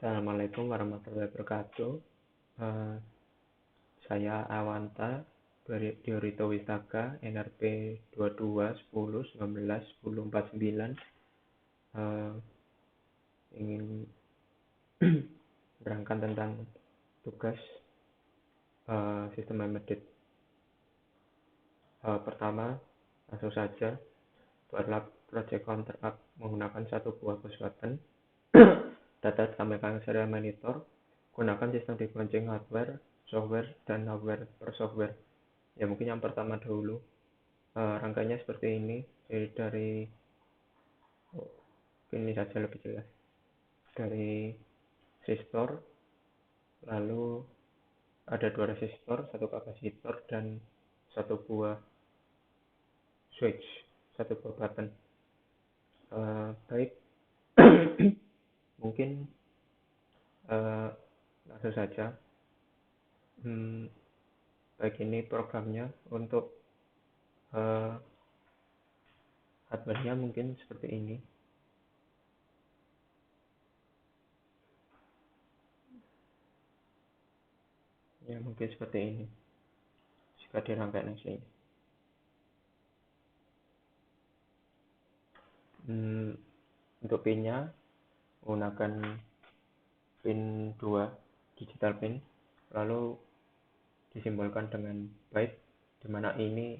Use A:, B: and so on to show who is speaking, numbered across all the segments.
A: Assalamualaikum warahmatullahi wabarakatuh. Eh, saya Awanta dari Diorito Wistaka, NRP 22 10 19 10 49. Ingin menerangkan tentang tugas sistem embedded. Pertama, langsung saja buatlah project counter up menggunakan satu buah push button. Data ditampilkan serial monitor. Gunakan sistem debunking hardware, software, dan hardware per software. Ya mungkin yang pertama dulu. Rangkaiannya seperti ini. Jadi dari ini saja lebih jelas. Dari resistor, lalu ada 2 resistor, 1 kapasitor, dan 1 buah switch, 1 buah button. Baik, mungkin langsung saja. Baik, ini programnya. Untuk hardware-nya mungkin seperti ini. Ya mungkin seperti ini jika dirangkai aslinya. Untuk pinnya menggunakan pin 2 digital pin, lalu disimbolkan dengan byte, dimana ini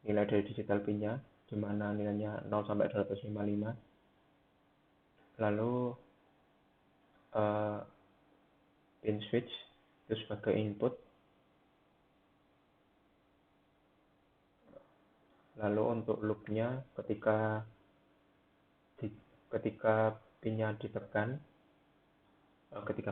A: nilai dari digital pinnya, dimana nilainya 0 sampai 255. Lalu pin switch itu sebagai input. Lalu untuk loopnya, ketika pinnya ditekan, ketika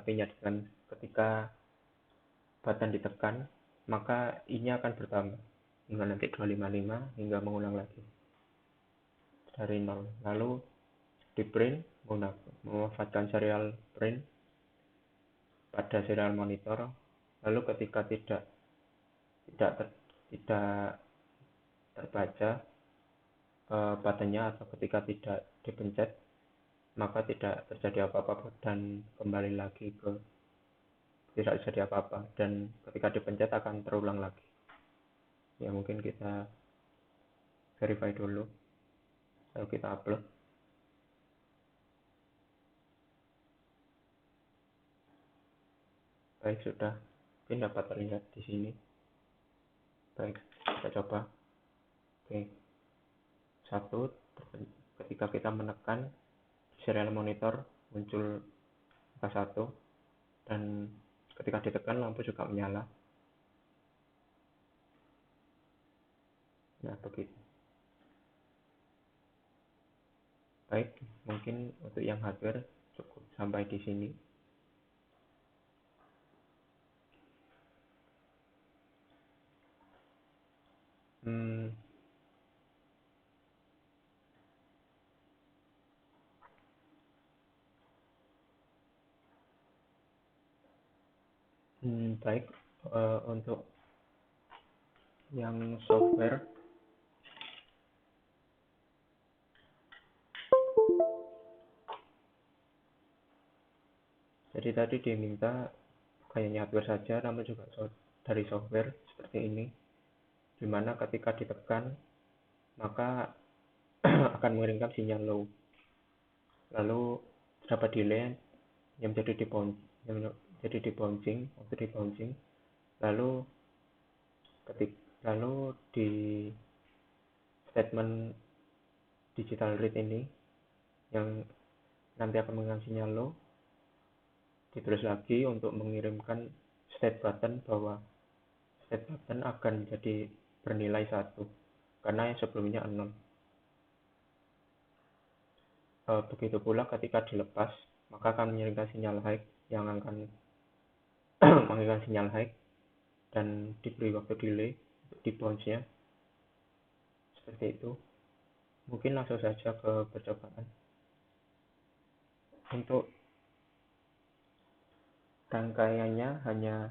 A: button ditekan, maka ini akan bertambah hingga nanti 255 hingga mengulang lagi dari 0. Lalu di print memanfaatkan serial print pada serial monitor. Lalu ketika tidak terbaca buttonnya, atau ketika tidak dipencet, maka tidak terjadi apa-apa dan kembali lagi ke tidak terjadi apa-apa, dan ketika dipencet akan terulang lagi. Ya mungkin kita verify dulu, lalu kita upload. Baik, sudah. Mungkin dapat terlihat di sini. Baik, kita coba. Oke. 1, ketika kita menekan serial monitor muncul angka 1, dan ketika ditekan lampu juga menyala. Nah, begitu. Baik, mungkin untuk yang hardware cukup sampai di sini. Baik, untuk yang software, jadi tadi diminta kayaknya hardware saja, namun juga dari software seperti ini, dimana ketika ditekan maka akan mengirimkan sinyal low, lalu terdapat delay yang menjadi debouncing, lalu di statement digital read ini yang nanti akan mengirimkan sinyal low, ditulis lagi untuk mengirimkan state button bahwa state button akan jadi bernilai 1 karena yang sebelumnya 0. Begitu pula ketika dilepas, maka akan mengirimkan sinyal high yang akan mengirimkan sinyal high dan diberi waktu delay untuk debounce-nya. Seperti itu. Mungkin langsung saja ke percobaan. Untuk rangkaiannya hanya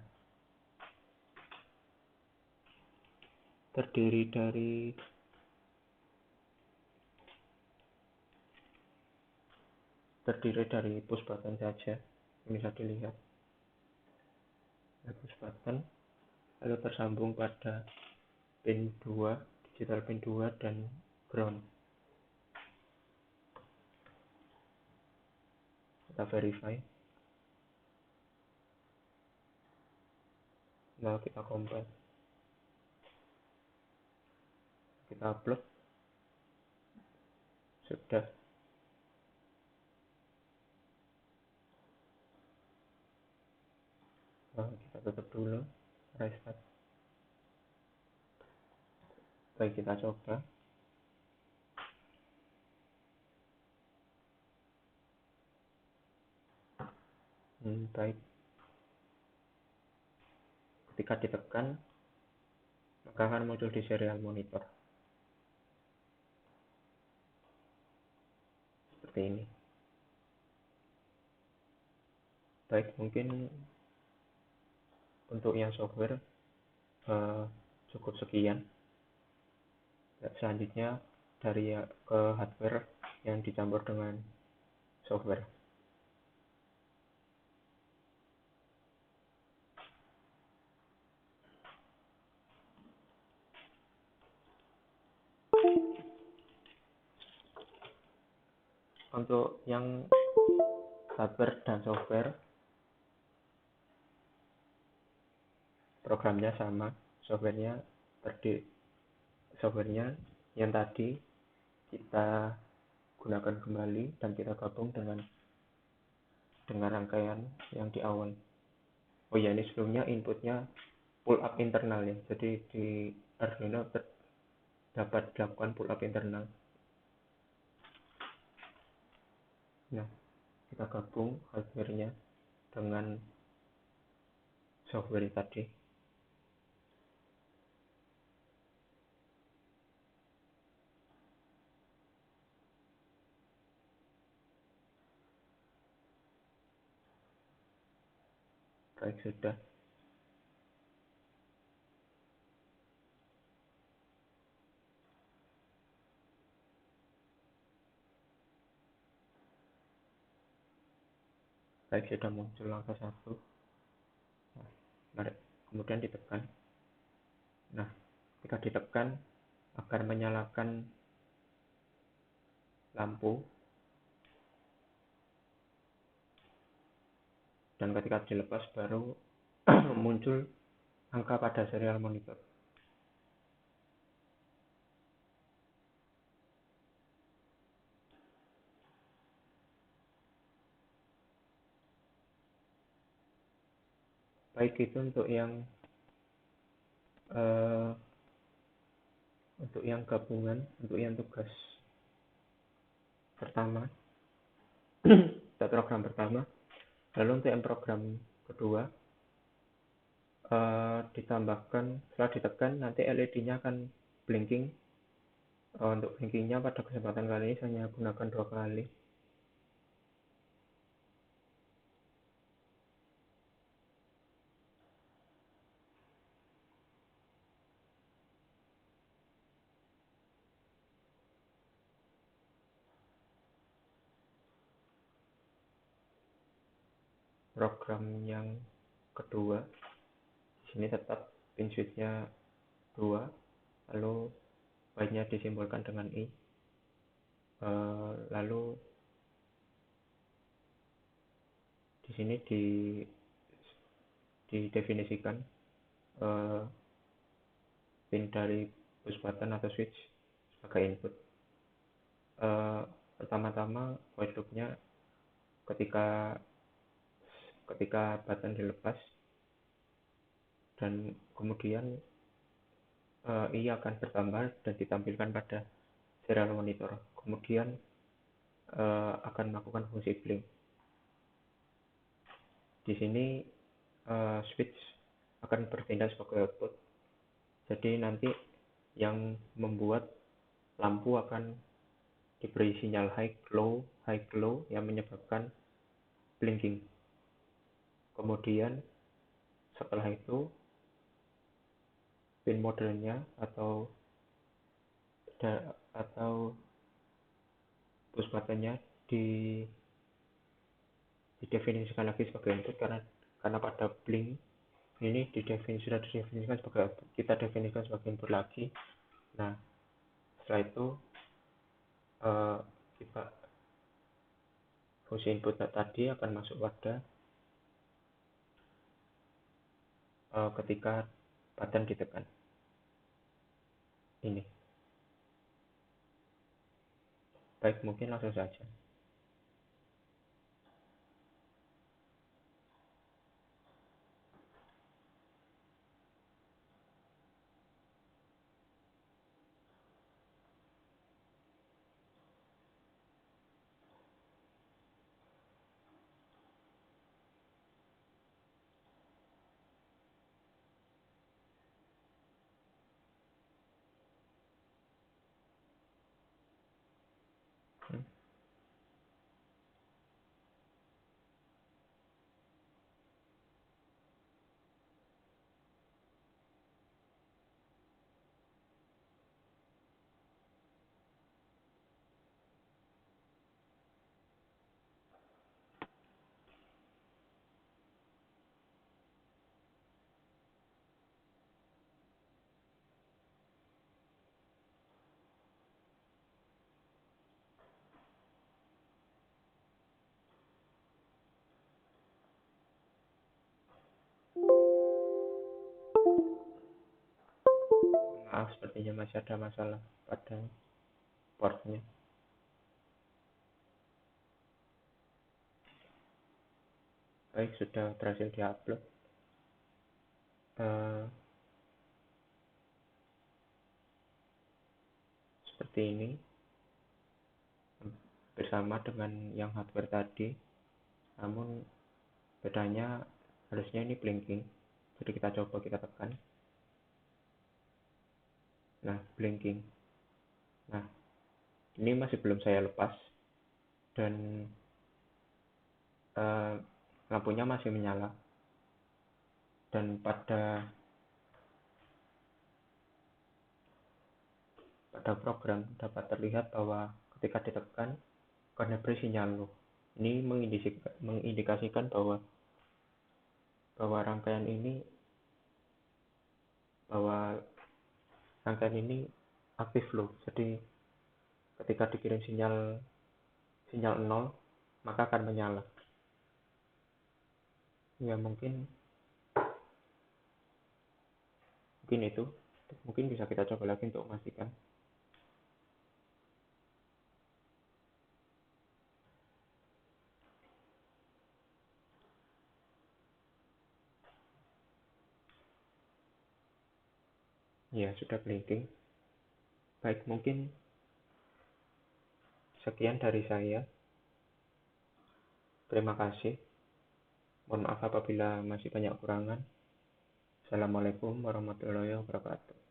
A: terdiri dari terdiri dari push button saja, bisa dilihat. Push button lalu tersambung pada pin 2, digital pin 2 dan ground. Kita verify. Nah, kita compile. Kita upload. Sudah. Nah, kita tutup dulu. Restart. Baik, kita coba. Baik. Ketika ditekan, maka akan muncul di serial monitor. Seperti ini. Baik, mungkin untuk yang software cukup sekian. Selanjutnya dari ke hardware yang dicampur dengan software. Untuk yang hardware dan software, programnya sama. Softwarenya yang tadi kita gunakan kembali dan kita gabung dengan rangkaian yang di awal. Oh ya, ini sebelumnya inputnya pull up internal ya. Jadi di Arduino dapat dilakukan pull up internal. Nah, kita gabung hardware-nya dengan software tadi. Baik, sudah. Baik, sudah muncul langkah 1. Nah, mari kemudian ditekan. Nah, ketika ditekan akan menyalakan lampu, dan ketika dilepas baru muncul angka pada serial monitor. Baik, itu untuk yang gabungan, untuk yang tugas pertama atau program pertama. Lalu untuk yang program kedua, ditambahkan setelah ditekan nanti LED-nya akan blinking. Untuk blinkingnya pada kesempatan kali ini saya gunakan 2 kali. Program yang kedua, di sini tetap pin switch-nya 2, lalu byte-nya disimbolkan dengan I. Lalu di sini didefinisikan pin dari push button atau switch sebagai input. Pertama-tama void loop-nya ketika button dilepas, dan kemudian I akan bertambah dan ditampilkan pada serial monitor. Kemudian akan melakukan fungsi blink. Di sini switch akan bertindak sebagai output. Jadi nanti yang membuat lampu akan diberi sinyal high glow yang menyebabkan blinking. Kemudian setelah itu pin modenya atau push buttonnya didefinisikan lagi sebagai input karena pada blink ini sudah didefinisikan sebagai output, kita definisikan sebagai input lagi. Nah, setelah itu kita fungsi input tadi akan masuk pada ketika button ditekan ini. Baik, mungkin langsung saja. Maaf, sepertinya masih ada masalah pada portnya. Baik, sudah berhasil diupload. Seperti ini, bersama dengan yang hardware tadi, namun bedanya harusnya ini blinking. Jadi kita coba, kita tekan. Nah, blinking. Nah, ini masih belum saya lepas dan lampunya masih menyala. Dan pada program dapat terlihat bahwa ketika ditekan akan beri sinyal low. Ini mengindikasikan bahwa rangkaian ini aktif low. Jadi ketika dikirim sinyal 0 maka akan menyala. Ya, mungkin itu. Mungkin bisa kita coba lagi untuk memastikan. Ya, sudah blinking. Baik, mungkin sekian dari saya. Terima kasih. Mohon maaf apabila masih banyak kurangan. Assalamualaikum warahmatullahi wabarakatuh.